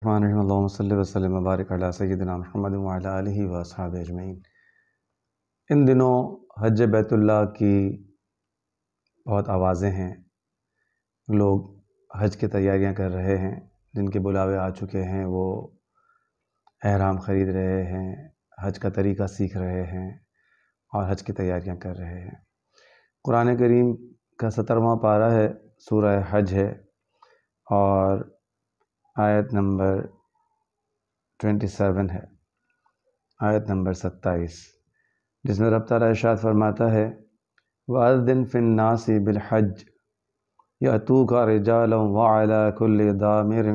اللہم صلی وسلم وبارک علی سیدنا محمد وعلی آلہ واصحابہ اجمعین۔ ان دنوں حج بیت اللہ کی بہت آوازیں ہیں، لوگ حج کی تیاریاں کر رہے ہیں، جن کے بلاوے آ چکے ہیں وہ احرام خرید رہے ہیں، حج کا طریقہ سیکھ رہے ہیں اور حج کی تیاریاں کر رہے ہیں۔ قرآن کریم کا 17واں پارہ ہے، سورہ حج ہے، اور آیت نمبر 27 ہے، آیت نمبر 27، جس میں رب تعالیٰ ارشاد فرماتا ہے وَأَذِّن فِي النَّاسِ بِالْحَجِّ يَأْتُوكَ رِجَالًا وَعَلَىٰ كُلِّ ضَامِرٍ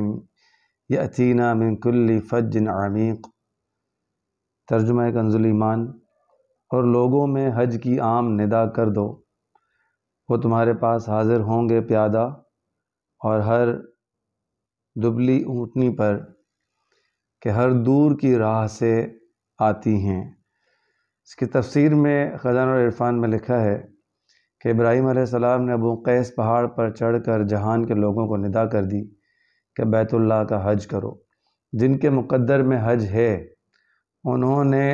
يَأْتِينَ مِن كُلِّ فَجٍّ عَمِيقٍ۔ ترجمہ کنز ایمان، اور لوگوں میں حج کی عام ندا کر دو، وہ تمہارے پاس حاضر ہوں گے پیادہ اور ہر دبلی اونٹنی پر کہ ہر دور کی راہ سے آتی ہیں۔ اس کی تفسیر میں خزانہ العرفان میں لکھا ہے کہ ابراہیم علیہ السلام نے ابو قیس پہاڑ پر چڑھ کر جہان کے لوگوں کو ندا کر دی کہ بیت اللہ کا حج کرو۔ جن کے مقدر میں حج ہے انہوں نے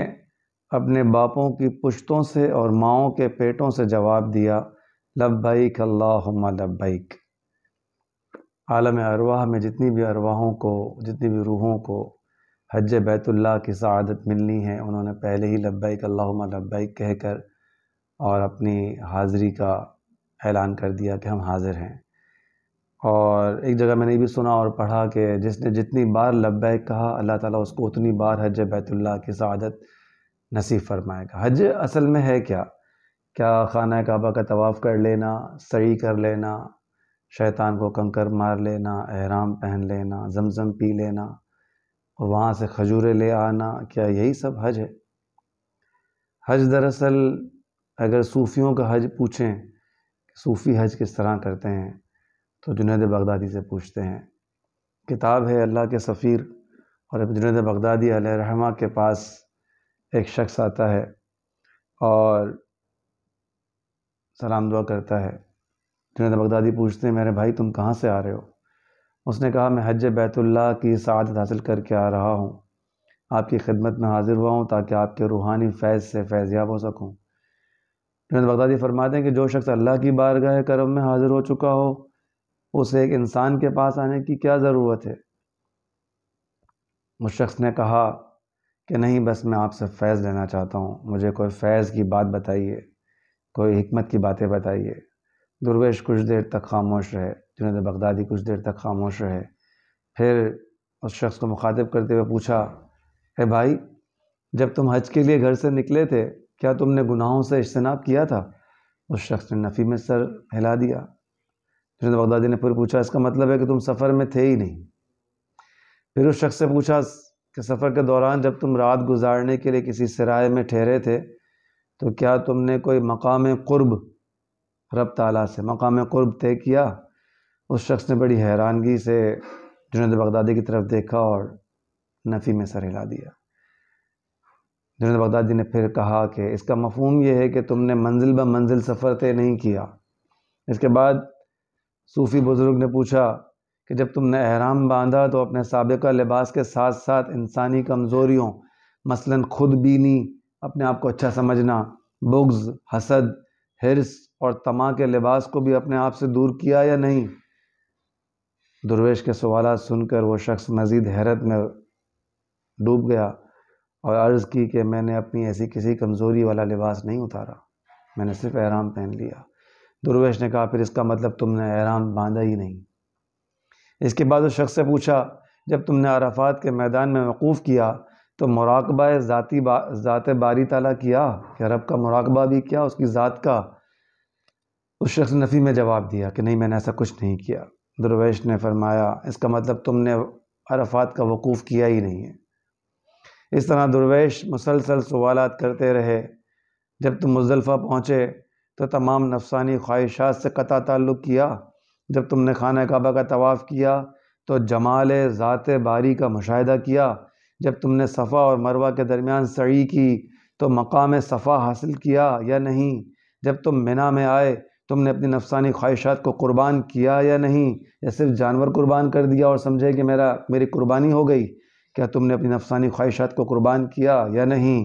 اپنے باپوں کی پشتوں سے اور ماؤں کے پیٹوں سے جواب دیا لبیک اللہم لبیک۔ عالم ارواح میں جتنی بھی ارواحوں کو، جتنی بھی روحوں کو حج بیت اللہ کی سعادت ملنی ہے، انہوں نے پہلے ہی لبیک اللہم لبیک کہہ کر اور اپنی حاضری کا اعلان کر دیا کہ ہم حاضر ہیں۔ اور ایک جگہ میں نے یہ بھی سنا اور پڑھا کہ جس نے جتنی بار لبیک کہا اللہ تعالیٰ اس کو اتنی بار حج بیت اللہ کی سعادت نصیب فرمائے گا۔ حج اصل میں ہے کیا خانہ کعبہ کا طواف کر لینا، سعی کر لینا، شیطان کو کنکر مار لینا، احرام پہن لینا، زمزم پی لینا اور وہاں سے کھجوریں لے آنا، کیا یہی سب حج ہے؟ حج دراصل اگر صوفیوں کا حج پوچھیں کہ صوفی حج کس طرح کرتے ہیں تو جنید بغدادی سے پوچھتے ہیں۔ کتاب ہے اللہ کے سفیر، اور جنید بغدادی علیہ رحمہ کے پاس ایک شخص آتا ہے اور سلام دعا کرتا ہے۔ جنید بغدادی پوچھتے ہیں میرے بھائی تم کہاں سے آ رہے ہو؟ اس نے کہا میں حج بیت اللہ کی سعادت حاصل کر کے آ رہا ہوں، آپ کی خدمت میں حاضر ہوا ہوں تاکہ آپ کے روحانی فیض سے فیضیاب ہو سکوں۔ جنید بغدادی فرماتے ہیں کہ جو شخص اللہ کی بارگاہ کرم میں حاضر ہو چکا ہو اسے ایک انسان کے پاس آنے کی کیا ضرورت ہے؟ اس شخص نے کہا کہ نہیں، بس میں آپ سے فیض لینا چاہتا ہوں، مجھے کوئی فیض کی بات بتائیے، کوئی حکمت کی باتیں بتائیے۔ درویش کچھ دیر تک خاموش رہے، جنید بغدادی کچھ دیر تک خاموش رہے، پھر اس شخص کو مخاطب کرتے ہوئے پوچھا اے بھائی، جب تم حج کے لیے گھر سے نکلے تھے کیا تم نے گناہوں سے اجتناب کیا تھا؟ اس شخص نے نفی میں سر ہلا دیا۔ جنید بغدادی نے پھر پوچھا اس کا مطلب ہے کہ تم سفر میں تھے ہی نہیں؟ پھر اس شخص سے پوچھا کہ سفر کے دوران جب تم رات گزارنے کے لیے کسی سرائے میں ٹھہرے تھے تو کیا تم نے کوئی مقام قرب رب تعالیٰ سے مقام قرب طے کیا؟ اس شخص نے بڑی حیرانگی سے جنید بغدادی کی طرف دیکھا اور نفی میں سر ہلا دیا۔ جنید بغدادی نے پھر کہا کہ اس کا مفہوم یہ ہے کہ تم نے منزل بہ منزل سفر طے نہیں کیا۔ اس کے بعد صوفی بزرگ نے پوچھا کہ جب تم نے احرام باندھا تو اپنے سابقہ لباس کے ساتھ ساتھ انسانی کمزوریوں مثلاً خود بینی، اپنے آپ کو اچھا سمجھنا، بغض، حسد، حرص اور طمع کے لباس کو بھی اپنے آپ سے دور کیا یا نہیں؟ درویش کے سوالات سن کر وہ شخص مزید حیرت میں ڈوب گیا اور عرض کی کہ میں نے اپنی ایسی کسی کمزوری والا لباس نہیں اتارا، میں نے صرف احرام پہن لیا۔ درویش نے کہا پھر اس کا مطلب تم نے احرام باندھا ہی نہیں۔ اس کے بعد اس شخص سے پوچھا جب تم نے عرفات کے میدان میں وقوف کیا تو مراقبہ ذات باری تعالیٰ کیا، کہ رب کا مراقبہ بھی کیا، اس کی ذات کا؟ اس شخص نے نفی میں جواب دیا کہ نہیں، میں نے ایسا کچھ نہیں کیا۔ درویش نے فرمایا اس کا مطلب تم نے عرفات کا وقوف کیا ہی نہیں ہے۔ اس طرح درویش مسلسل سوالات کرتے رہے۔ جب تم مزدلفہ پہنچے تو تمام نفسانی خواہشات سے قطع تعلق کیا۔ جب تم نے خانہ کعبہ کا طواف کیا تو جمال ذات باری کا مشاہدہ کیا۔ جب تم نے صفا اور مروہ کے درمیان سعی کی تو مقام صفا حاصل کیا یا نہیں؟ جب تم منا میں آئے تم نے اپنی نفسانی خواہشات کو قربان کیا یا نہیں، یا صرف جانور قربان کر دیا اور سمجھے کہ میری قربانی ہو گئی؟ کیا تم نے اپنی نفسانی خواہشات کو قربان کیا یا نہیں؟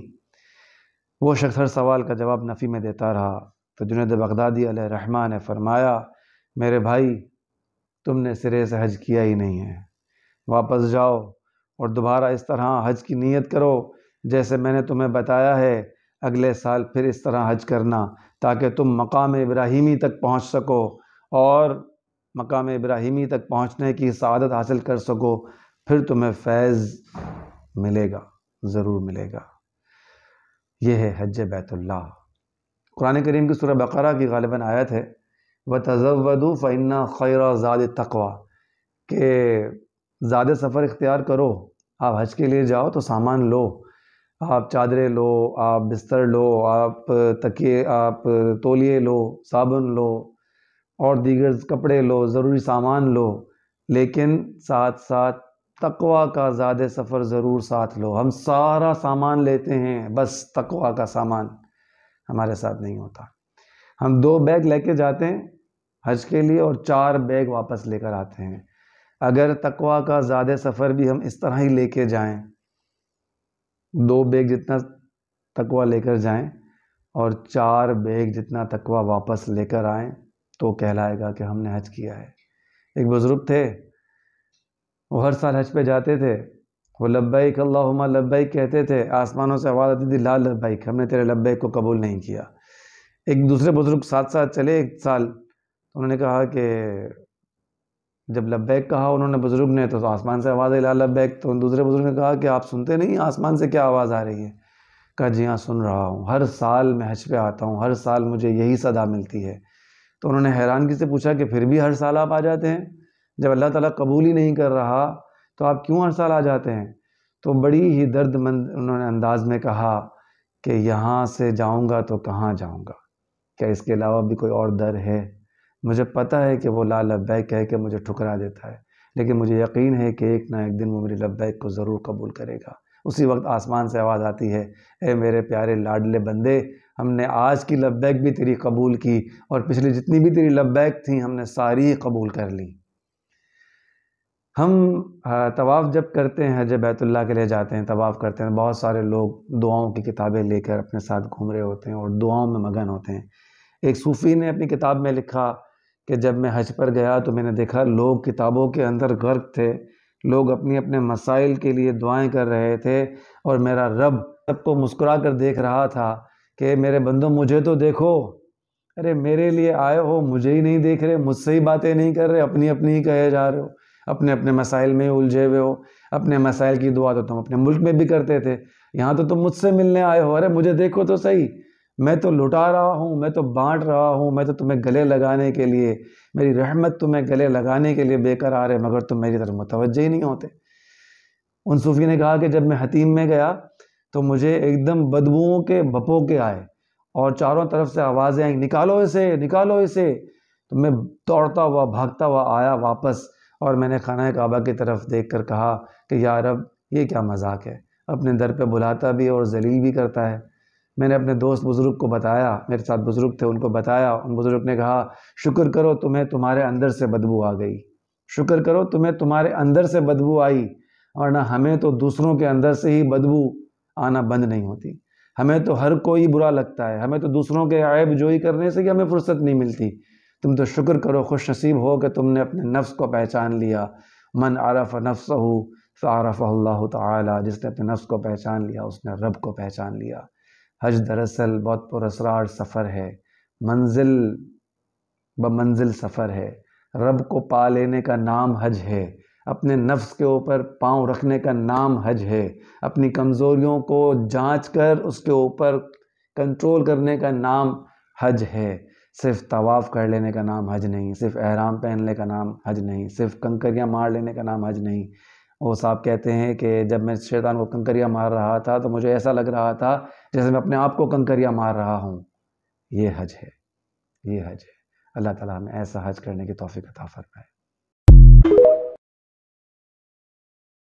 وہ شخص ہر سوال کا جواب نفی میں دیتا رہا، تو جنید بغدادی علیہ الرحمہ نے فرمایا، میرے بھائی، تم نے سرے سے حج کیا ہی نہیں ہے، واپس جاؤ اور دوبارہ اس طرح حج کی نیت کرو جیسے میں نے تمہیں بتایا ہے۔ اگلے سال پھر اس طرح حج کرنا تاکہ تم مقام ابراہیمی تک پہنچ سکو، اور مقام ابراہیمی تک پہنچنے کی سعادت حاصل کر سکو، پھر تمہیں فیض ملے گا، ضرور ملے گا۔ یہ ہے حج بیت اللہ۔ قرآن کریم کی سورہ بقرہ کی غالباً آیت ہے، وَتَزَوَّدُوا فَإِنَّ خَيْرَ زَادِ التَّقْوَىٰ، کہ زاد سفر اختیار کرو۔ آپ حج کے لیے جاؤ تو سامان لو، آپ چادریں لو، آپ بستر لو، آپ تکیے، آپ تولیے لو، صابن لو اور دیگر کپڑے لو، ضروری سامان لو، لیکن ساتھ ساتھ تقویٰ کا زاد سفر ضرور ساتھ لو۔ ہم سارا سامان لیتے ہیں، بس تقویٰ کا سامان ہمارے ساتھ نہیں ہوتا۔ ہم 2 بیگ لے کے جاتے ہیں حج کے لیے اور 4 بیگ واپس لے کر آتے ہیں۔ اگر تقویٰ کا زاد سفر بھی ہم اس طرح ہی لے کے جائیں، 2 بیگ جتنا تقویٰ لے کر جائیں اور 4 بیگ جتنا تقویٰ واپس لے کر آئیں، تو کہلائے گا کہ ہم نے حج کیا ہے۔ ایک بزرگ تھے، وہ ہر سال حج پہ جاتے تھے، وہ لبیک اللہم لبیک کہتے تھے، آسمانوں سے آواز آتی تھی لا لبیک، ہم نے تیرے لبیک کو قبول نہیں کیا۔ ایک دوسرے بزرگ ساتھ ساتھ چلے ایک سال، انہوں نے کہا کہ جب لبیک کہا انہوں نے بزرگ نے تو آسمان سے آواز آئی لا لبیک، تو دوسرے بزرگ نے کہا کہ آپ سنتے نہیں آسمان سے کیا آواز آ رہی ہے؟ کہا جی ہاں سن رہا ہوں، ہر سال میں حج پہ آتا ہوں، ہر سال مجھے یہی صدا ملتی ہے۔ تو انہوں نے حیرانگی سے پوچھا کہ پھر بھی ہر سال آپ آ جاتے ہیں؟ جب اللہ تعالیٰ قبول ہی نہیں کر رہا تو آپ کیوں ہر سال آ جاتے ہیں؟ تو بڑی ہی درد مند انہوں نے انداز میں کہا کہ یہاں سے جاؤں گا تو کہاں جاؤں گا، کیا اس کے علاوہ بھی کوئی اور در ہے؟ مجھے پتہ ہے کہ وہ لا لبیک کہہ کے مجھے ٹھکرا دیتا ہے، لیکن مجھے یقین ہے کہ ایک نہ ایک دن وہ میری لبیک کو ضرور قبول کرے گا۔ اسی وقت آسمان سے آواز آتی ہے، اے میرے پیارے لاڈلے بندے، ہم نے آج کی لبیک بھی تیری قبول کی، اور پچھلی جتنی بھی تیری لبیک تھیں ہم نے ساری قبول کر لی۔ ہم طواف جب کرتے ہیں، حج بیت اللہ کے لیے جاتے ہیں، طواف کرتے ہیں، بہت سارے لوگ دعاؤں کی کتابیں لے کر اپنے ساتھ گھوم رہے ہوتے ہیں اور دعاؤں میں مگن ہوتے ہیں۔ ایک صوفی نے اپنی کتاب میں لکھا کہ جب میں حج پر گیا تو میں نے دیکھا لوگ کتابوں کے اندر غرق تھے، لوگ اپنے اپنے مسائل کے لیے دعائیں کر رہے تھے، اور میرا رب سب کو مسکرا کر دیکھ رہا تھا کہ میرے بندوں مجھے تو دیکھو، ارے میرے لیے آئے ہو، مجھے ہی نہیں دیکھ رہے، مجھ سے ہی باتیں نہیں کر رہے، اپنی اپنی ہی کہے جا رہے ہو، اپنے اپنے مسائل میں الجھے ہوئے ہو۔ اپنے مسائل کی دعا تو تم اپنے ملک میں بھی کرتے تھے، یہاں تو تم مجھ سے ملنے آئے ہو، ارے مجھے دیکھو تو صحیح، میں تو لٹا رہا ہوں، میں تو بانٹ رہا ہوں، میں تو تمہیں گلے لگانے کے لیے، میری رحمت تمہیں گلے لگانے کے لیے بے قرار ہے، مگر تم میری طرف متوجہ ہی نہیں ہوتے۔ ان صوفی نے کہا کہ جب میں حتیم میں گیا تو مجھے ایک دم بدبوؤں کے بھپوکے آئے اور چاروں طرف سے آوازیں آئیں، نکالو اسے، نکالو اسے۔ تو میں دوڑتا ہوا بھاگتا ہوا آیا واپس، اور میں نے خانہ کعبہ کی طرف دیکھ کر کہا کہ یا رب یہ کیا مذاق ہے، اپنے در پہ بلاتا بھی اور ذلیل بھی کرتا ہے۔ میں نے اپنے دوست بزرگ کو بتایا، میرے ساتھ بزرگ تھے، ان کو بتایا، ان بزرگ نے کہا شکر کرو تمہیں تمہارے اندر سے بدبو آ گئی، شکر کرو تمہیں تمہارے اندر سے بدبو آئی، ورنہ ہمیں تو دوسروں کے اندر سے ہی بدبو آنا بند نہیں ہوتی، ہمیں تو ہر کوئی برا لگتا ہے، ہمیں تو دوسروں کے عیب جوئی کرنے سے ہی ہمیں فرصت نہیں ملتی۔ تم تو شکر کرو، خوش نصیب ہو کہ تم نے اپنے نفس کو پہچان لیا۔ من عرف نفسہ فعرفہ اللہ تعالی، جس نے اپنے نفس کو پہچان لیا اس نے رب کو پہچان لیا۔ حج دراصل بہت پراسرار سفر ہے، منزل بمنزل سفر ہے، رب کو پا لینے کا نام حج ہے، اپنے نفس کے اوپر پاؤں رکھنے کا نام حج ہے، اپنی کمزوریوں کو جانچ کر اس کے اوپر کنٹرول کرنے کا نام حج ہے۔ صرف طواف کر لینے کا نام حج نہیں، صرف احرام پہننے کا نام حج نہیں، صرف کنکریاں مار لینے کا نام حج نہیں۔ وہ صاحب کہتے ہیں کہ جب میں شیطان کو کنکریاں مار رہا تھا تو مجھے ایسا لگ رہا تھا جیسے میں اپنے آپ کو کنکریاں مار رہا ہوں۔ یہ حج ہے، یہ حج ہے۔ اللہ تعالیٰ ہمیں ایسا حج کرنے کی توفیق عطا فرمائے۔